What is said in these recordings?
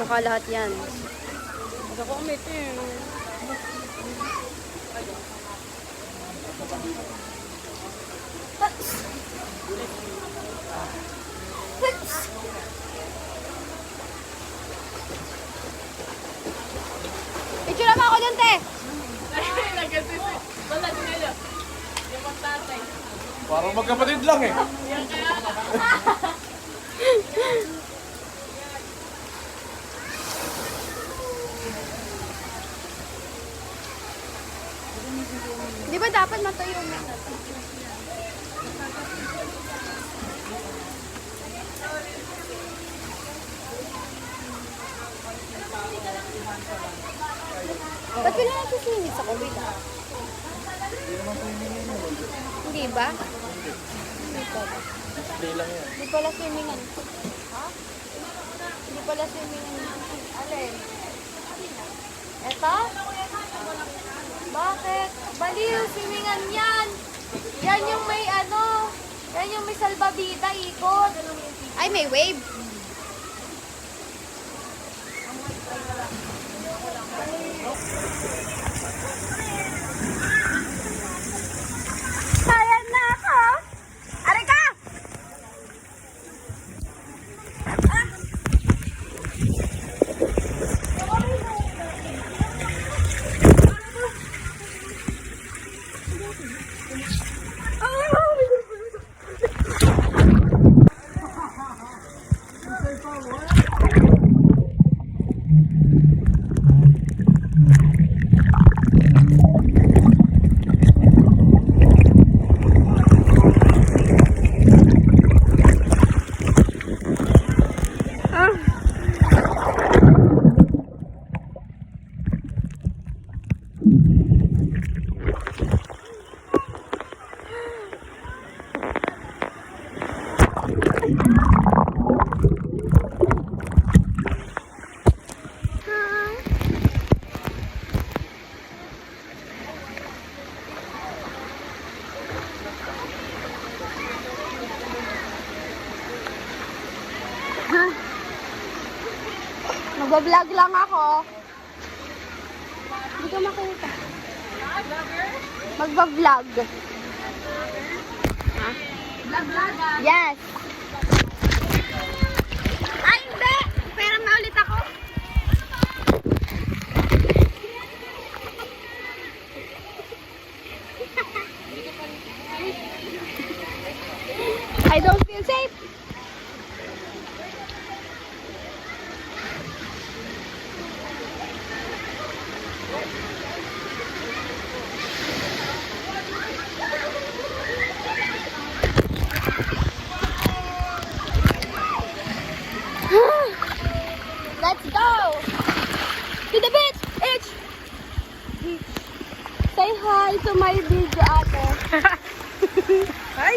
Baka lahat yan. Hindi ako umitin. Picture naman ako dun, te! Wala din nila. Yung magtatay. Parang magkapatid lang eh. Di ba dapat matuyo na? Ba't ka na nagsisingit sa COVID ah? Hindi ba? Hindi pala. Hindi lang yan. Hindi pala swimmingan. Ha? Hindi pala swimmingan. Alin? Eto? Bakit? Baliw, swimmingan yan! Yan yung may ano, yan yung may salbabida, ikot. Ay, may wave. Ayan na ako! Aray ka! Magbablog lang ako. Hindi ko makita. Magbablog. Ha? Yes. Ay, hindi! Pera na ulit ako. I don't feel safe. Let's go to the beach. Say hi to my video, ate. Hi!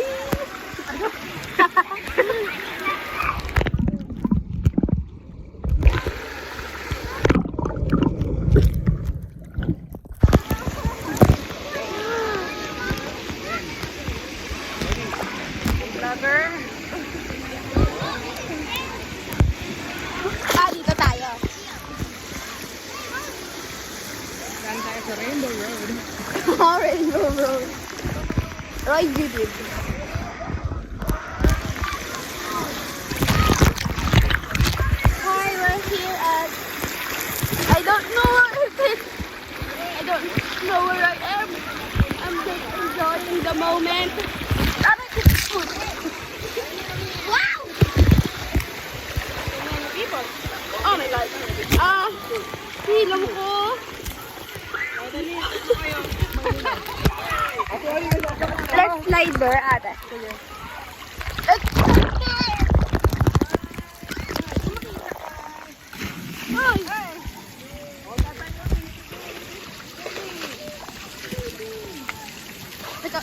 Vlogger. Dito tayo. Yan tayo sa Rainbow Road. Rainbow Road. Roy Judith. Hi, we're here at... I don't know where it is. I don't know where I am. I'm just enjoying the moment. Wow! So many people. Oh my God. Hilom ko. Let's slide there, ate.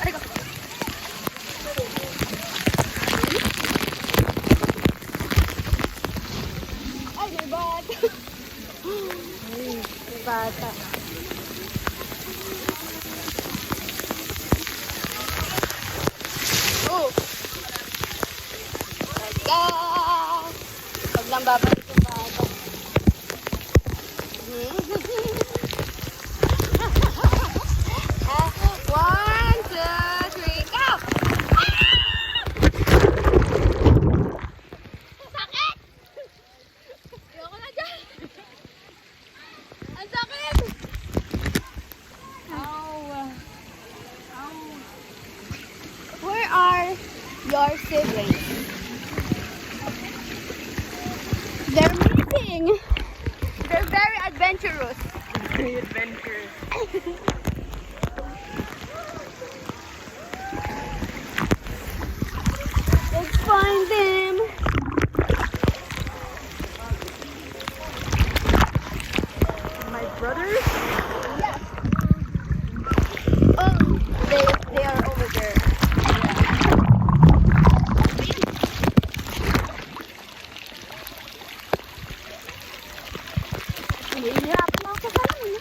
Riko. Ay, may bata. May bata. Oh! Let's go! Pag lang babalik yung bata. your siblings. They're meeting. They're very adventurous. Very adventurous. Let's find them. My brothers? Yes. Oh, they are over there. Nahihirapan ako sa kanila.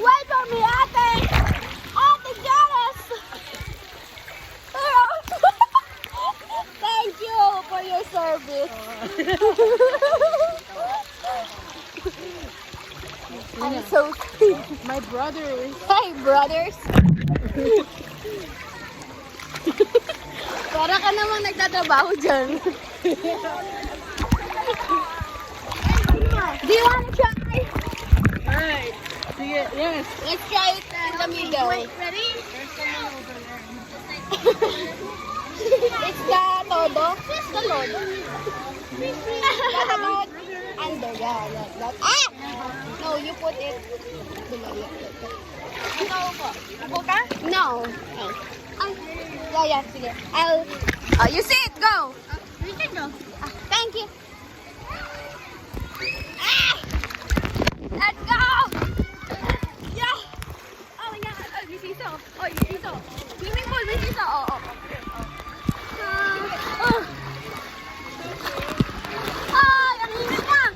Wait for me, ate! Ate, Janice! Thank you for your service. I'm so sweet. My brothers. Hey, brothers! Para ka namang nagtatrabaho dyan. Do you want to try? Alright. Sige, yes. Let's try it in the middle. Wait, ready? It's the lodo. It's the lodo. Lodo. Under, yeah, like that. Ah! No, you put it below. Ito ko. Upo ka? No. Yeah, sige. You sit, go. You can go. Thank you. Ah! Let's go! Yeah! Oh my God! Oh, may siso. Oh, may siso. Swimming pool, may siso. Oh. Ay, ang init na!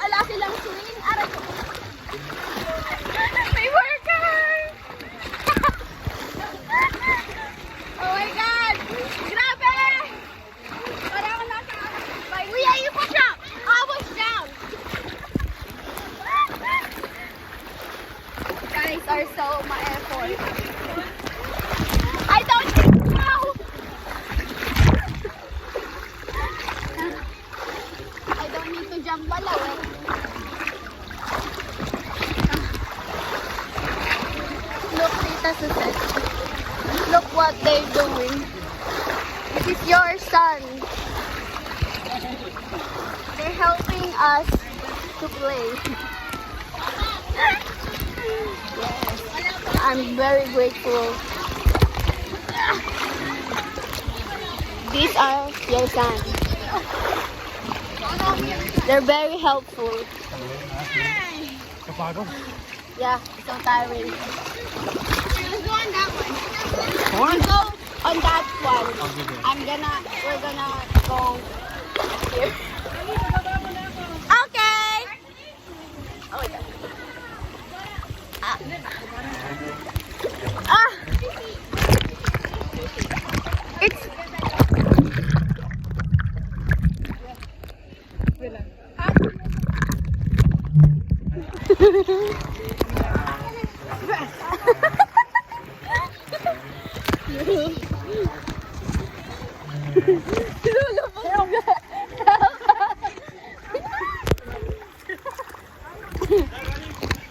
Ala silang swing. Aray ko. May worker! Oh my God! Grabe! Para ako nasa... Kuya, you push up! I was down! Guys are so ma-effort. I don't know! I don't need to jump pala eh. Look, Tita Suset. Look what they're doing. This is your son. They're helping us to play. Yes. I'm very grateful. These are your sons. They're very helpful. Kapagod. Yeah, so tiring. Let's go on that one. What? Go on that one. We're gonna go here. Okay. Oh yeah. It's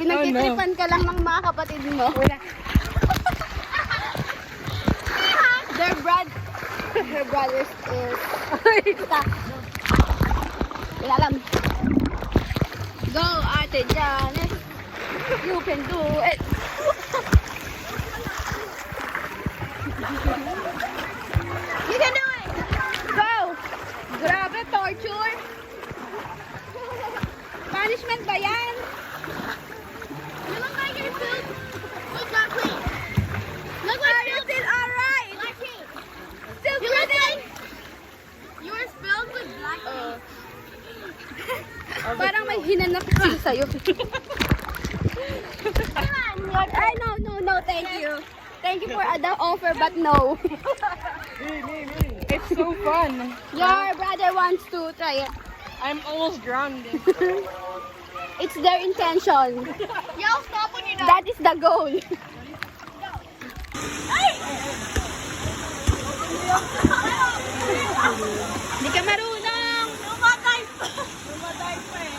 Pinagtitripan ka lang ng mga kapatid mo. Her brothers is Ilalam. Go, Ate Janice. You can do it. You can do it. Go. Grabe, torture. Punishment ba yan? You look like you're filled with chocolate. Look like you're still alright. Still breathing. You were spilled with black tea. Parang may hinanap siya sa'yo. Ay, no, thank you. Thank you for the offer, but no. It's so fun. Your brother wants to try it. I'm almost drowned. It's their intention. Yo, stop when you're That is the goal. Hindi ka marunong. Lumatay pa eh.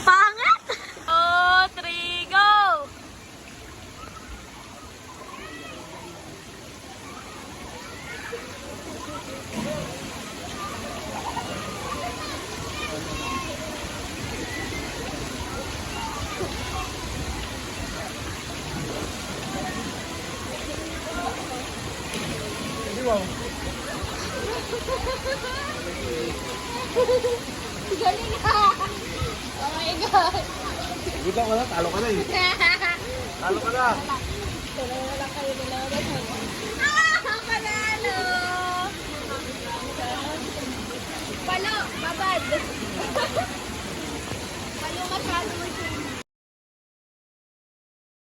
Pangat! Oh, three, go! Galing ha! Oh my God! Kita ka na, talo ka na eh. Talo ka na. Dalawa lang kayo, dalawa lang kayo.